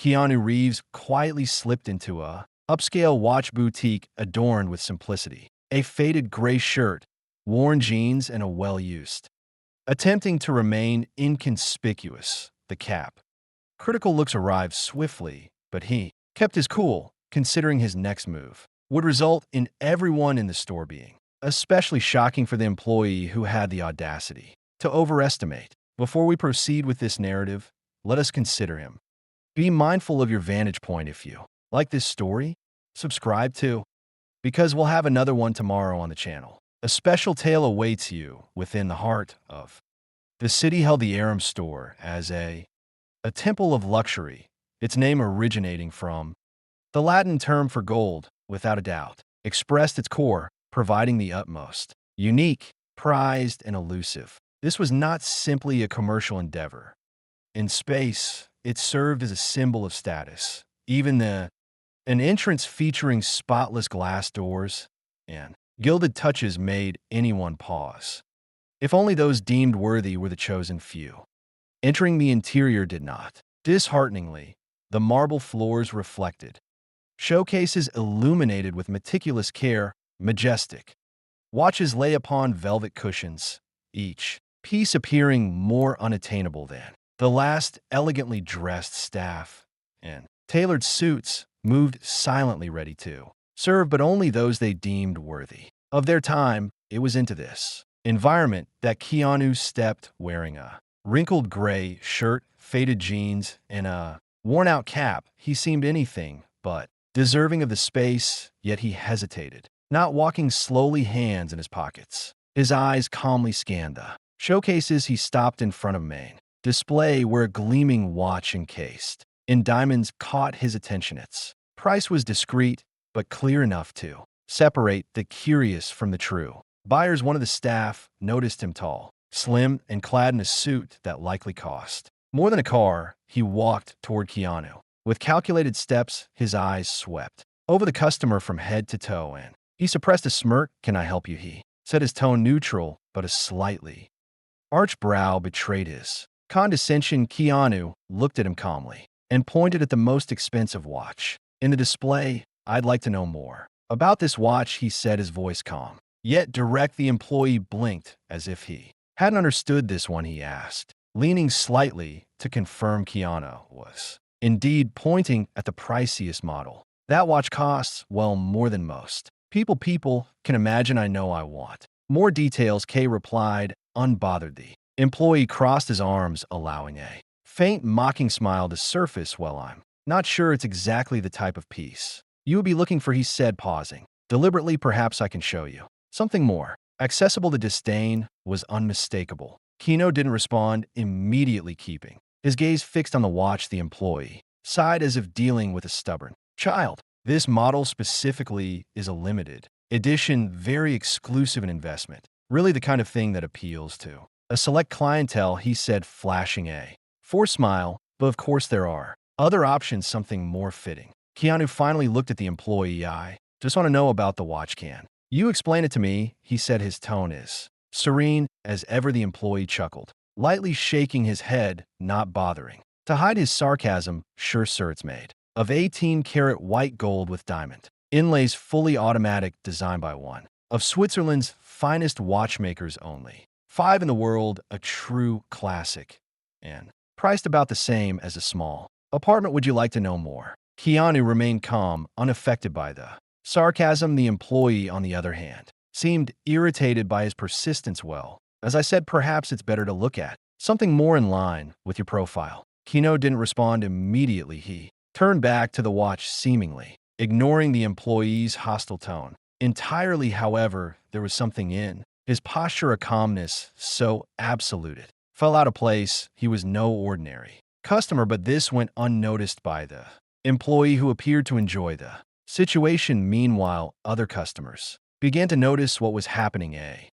Keanu Reeves quietly slipped into a upscale watch boutique adorned with simplicity. A faded gray shirt, worn jeans, and a well-used. Attempting to remain inconspicuous, the cap. Critical looks arrived swiftly, but he kept his cool, considering his next move would result in everyone in the store being especially shocking for the employee who had the audacity to overestimate. Before we proceed with this narrative, let us consider him. Be mindful of your vantage point if you like this story. Subscribe too, because we'll have another one tomorrow on the channel. A special tale awaits you within the heart of the city held the Aram store as a temple of luxury, its name originating from the Latin term for gold, without a doubt, expressed its core, providing the utmost, unique, prized, and elusive. This was not simply a commercial endeavor. In space, it served as a symbol of status. Even an entrance featuring spotless glass doors and gilded touches made anyone pause. If only those deemed worthy were the chosen few. Entering the interior did not. Dishearteningly, the marble floors reflected. Showcases illuminated with meticulous care, majestic. Watches lay upon velvet cushions, each piece appearing more unattainable than the last. Elegantly dressed staff and tailored suits moved silently, ready to serve but only those they deemed worthy of their time. It was into this environment that Keanu stepped, wearing a wrinkled gray shirt, faded jeans, and a worn-out cap. He seemed anything but deserving of the space, yet he hesitated, not walking slowly, hands in his pockets. His eyes calmly scanned the showcases. He stopped in front of a main display where a gleaming watch encased in diamonds caught his attention. Its price was discreet, but clear enough to separate the curious from the true buyers. One of the staff noticed him, tall, slim, and clad in a suit that likely cost more than a car. He walked toward Keanu. With calculated steps, his eyes swept over the customer from head to toe, and he suppressed a smirk. "Can I help you?" he said, his tone neutral, but a slightly arched brow betrayed his condescension. Keanu looked at him calmly and pointed at the most expensive watch in the display. "I'd like to know more about this watch," he said, his voice calm yet direct. The employee blinked as if he hadn't understood this one. He asked, leaning slightly to confirm Keanu was indeed pointing at the priciest model. "That watch costs, well, more than most people can imagine. I know. I want more details," K replied, unbothered. The employee crossed his arms, allowing a faint, mocking smile to surface. "Well, I'm not sure it's exactly the type of piece you would be looking for," he said, pausing deliberately. "Perhaps I can show you something more accessible." The disdain was unmistakable. Kino didn't respond immediately, keeping his gaze fixed on the watch. The employee sighed as if dealing with a stubborn child. "This model specifically is a limited edition, very exclusive, an investment. Really the kind of thing that appeals to a select clientele," he said, flashing a forced smile. "But of course there are other options, something more fitting." Keanu finally looked at the employee. "I just want to know about the watch. Can you explain it to me?" he said, his tone as serene as ever. The employee chuckled, lightly shaking his head, not bothering to hide his sarcasm. "Sure, sir. It's made of 18-karat white gold with diamond inlays, fully automatic, designed by one of Switzerland's finest watchmakers, only 5 in the world, a true classic, and priced about the same as a small apartment. Would you like to know more?" Keanu remained calm, unaffected by the sarcasm. The employee, on the other hand, seemed irritated by his persistence. "Well, as I said, perhaps it's better to look at something more in line with your profile." Kino didn't respond immediately. He turned back to the watch, seemingly ignoring the employee's hostile tone entirely. However, there was something in his posture, a calmness so absolute it fell out of place. He was no ordinary customer, but this went unnoticed by the employee, who appeared to enjoy the situation. Meanwhile, other customers began to notice what was happening. A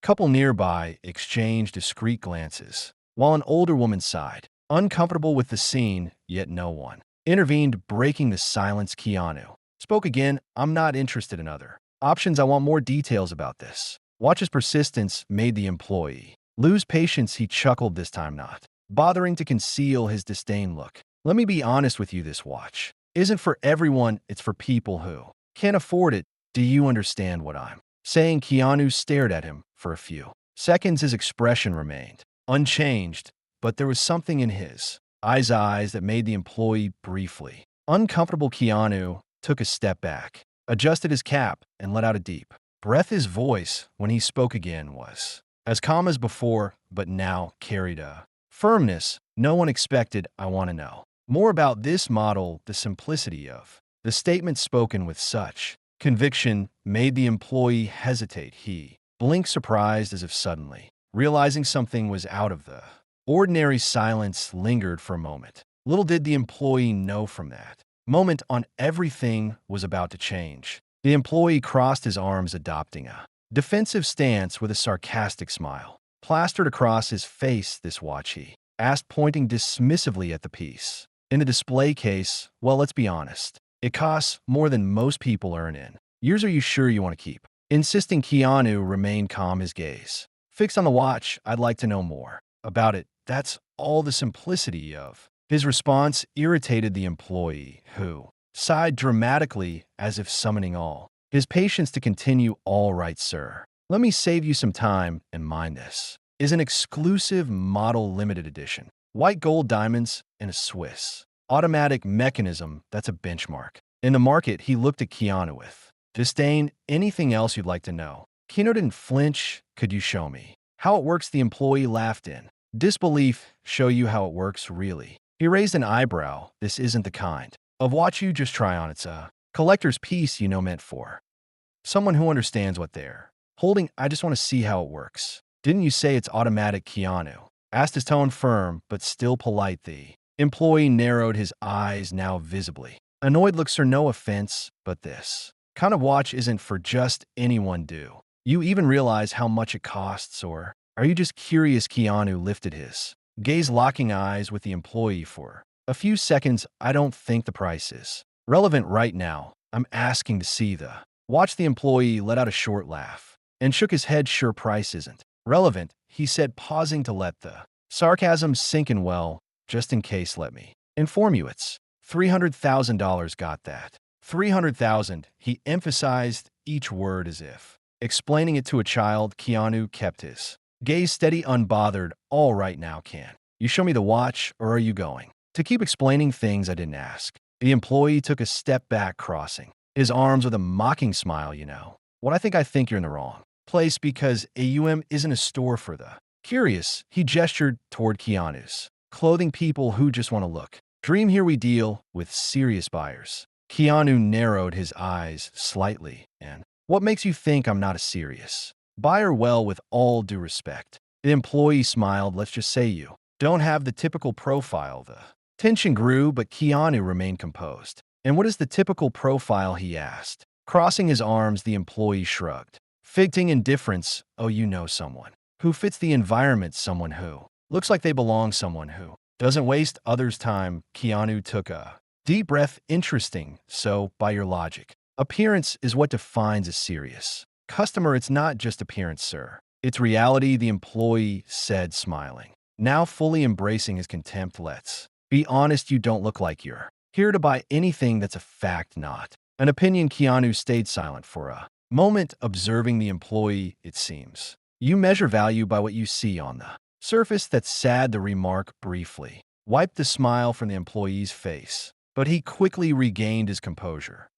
couple nearby exchanged discreet glances, while an older woman sighed, uncomfortable with the scene, yet no one intervened, breaking the silence. Keanu spoke again. "I'm not interested in other options. I want more details about this watch's." Persistence made the employee lose patience. He chuckled, this time not bothering to conceal his disdain. "Look Let me be honest with you, this watch isn't for everyone, it's for people who can't afford it. Do you understand what I'm saying? Keanu stared at him for a few seconds. His expression remained unchanged, but there was something in his eyes that made the employee briefly uncomfortable. Keanu took a step back, adjusted his cap, and let out a deep breath. His voice, when he spoke again, was as calm as before, but now carried a firmness no one expected. I want to know more about this model. The simplicity of the statement, spoken with such conviction, made the employee hesitate. He blinked, surprised, as if suddenly realizing something was out of the ordinary. Silence lingered for a moment. Little did the employee know, from that moment on, everything was about to change. The employee crossed his arms, adopting a defensive stance with a sarcastic smile plastered across his face. This watch, he asked, pointing dismissively at the piece in the display case. Well, let's be honest. It costs more than most people earn in years. Are you sure you want to keep insisting? Keanu remained calm, his gaze fixed on the watch. I'd like to know more about it. That's all. The simplicity of his response irritated the employee, who sighed dramatically as if summoning all his patience to continue. All right, sir. Let me save you some time, and mind this is an exclusive model, limited edition, white gold diamonds and a Swiss automatic mechanism that's a benchmark in the market. He looked at Keanu with disdain. Anything else you'd like to know? Keanu didn't flinch. Could you show me how it works? The employee laughed in disbelief. Show you how it works, really? He raised an eyebrow. This isn't the kind of watch you just try on. It's a collector's piece, meant for someone who understands what they're holding. I just want to see how it works. Didn't you say it's automatic? Keanu asked, his tone firm but still polite. The employee narrowed his eyes, now visibly annoyed. Look, sir, no offense, but this kind of watch isn't for just anyone. Do you even realize how much it costs, or are you just curious? Keanu lifted his gaze, locking eyes with the employee for a few seconds. I don't think the price is relevant right now. I'm asking to see the watch. The employee let out a short laugh and shook his head. Sure, price isn't relevant, he said, pausing to let the sarcasm sink in. Well, just in case, let me inform you, it's $300,000. Got that? 300,000. He emphasized each word as if explaining it to a child. Keanu kept his gaze steady, unbothered. All right, now can you show me the watch, or are you going to keep explaining things I didn't ask? The employee took a step back, crossing his arms with a mocking smile. You know what? I think you're in the wrong place, because AUM isn't a store for the curious. He gestured toward Keanu's clothing. People who just want to look dream. Here we deal with serious buyers. Keanu narrowed his eyes slightly. And what makes you think I'm not a serious buyer? Well, with all due respect, the employee smiled. Let's just say you don't have the typical profile. The tension grew, but Keanu remained composed. And what is the typical profile? He asked, crossing his arms. The employee shrugged, feigned indifference. Oh, someone who fits the environment, someone who looks like they belong, someone who doesn't waste others' time. Keanu took a deep breath. Interesting. So, by your logic, appearance is what defines a serious customer. It's not just appearance, sir. It's reality, the employee said, smiling, now fully embracing his contempt. Let's be honest, you don't look like you're here to buy anything. That's a fact, not an opinion. Keanu stayed silent for a moment, observing the employee. It seems you measure value by what you see on the surface. That's sad. The remark briefly wiped the smile from the employee's face, but he quickly regained his composure.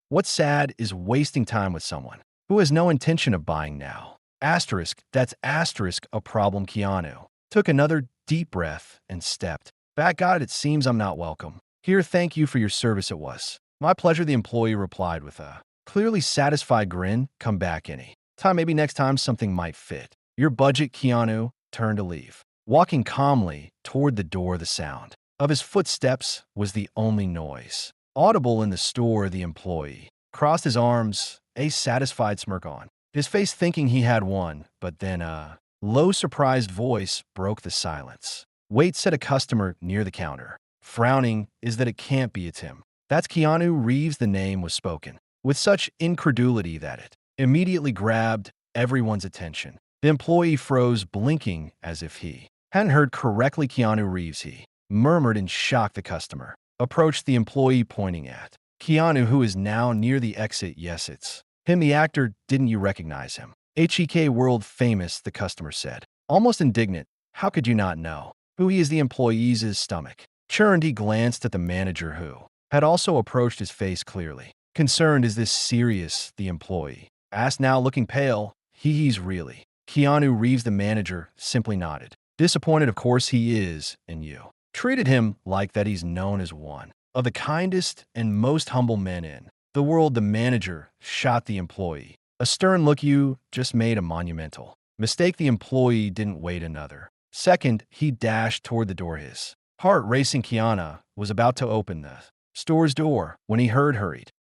What's sad is wasting time with someone who has no intention of buying now. Asterisk, that's asterisk a problem. Keanu took another deep breath and stepped back. God, it seems I'm not welcome here. Thank you for your service. It was my pleasure, the employee replied with a clearly satisfied grin. Come back any time, maybe next time something might fit your budget. Keanu turned to leave, walking calmly toward the door. The sound of his footsteps was the only noise audible in the store. The employee crossed his arms, a satisfied smirk on his face, thinking he had won. But then a low, surprised voice broke the silence. Wait, said a customer near the counter, frowning. Is that it can't be? It's him. That's Keanu Reeves. The name was spoken with such incredulity that it immediately grabbed everyone's attention. The employee froze, blinking as if he hadn't heard correctly. Keanu Reeves, he murmured and shocked the customer. Approached the employee pointing at Keanu, who is now near the exit. Yes, it's him, the actor. Didn't you recognize him? HEK world famous, the customer said. Almost indignant. How could you not know who he is? The employee's stomach churned. He glanced at the manager, who had also approached, his face clearly concerned. Is this serious? The employee asked, now looking pale. He's really Keanu Reeves. The manager simply nodded. Disappointed, of course he is, and you treated him like that. He's known as one of the kindest and most humble men in the world. The manager shot the employee a stern look. You just made a monumental mistake. The employee didn't wait another second. He dashed toward the door, his heart racing. Keanu was about to open the store's door when he heard hurried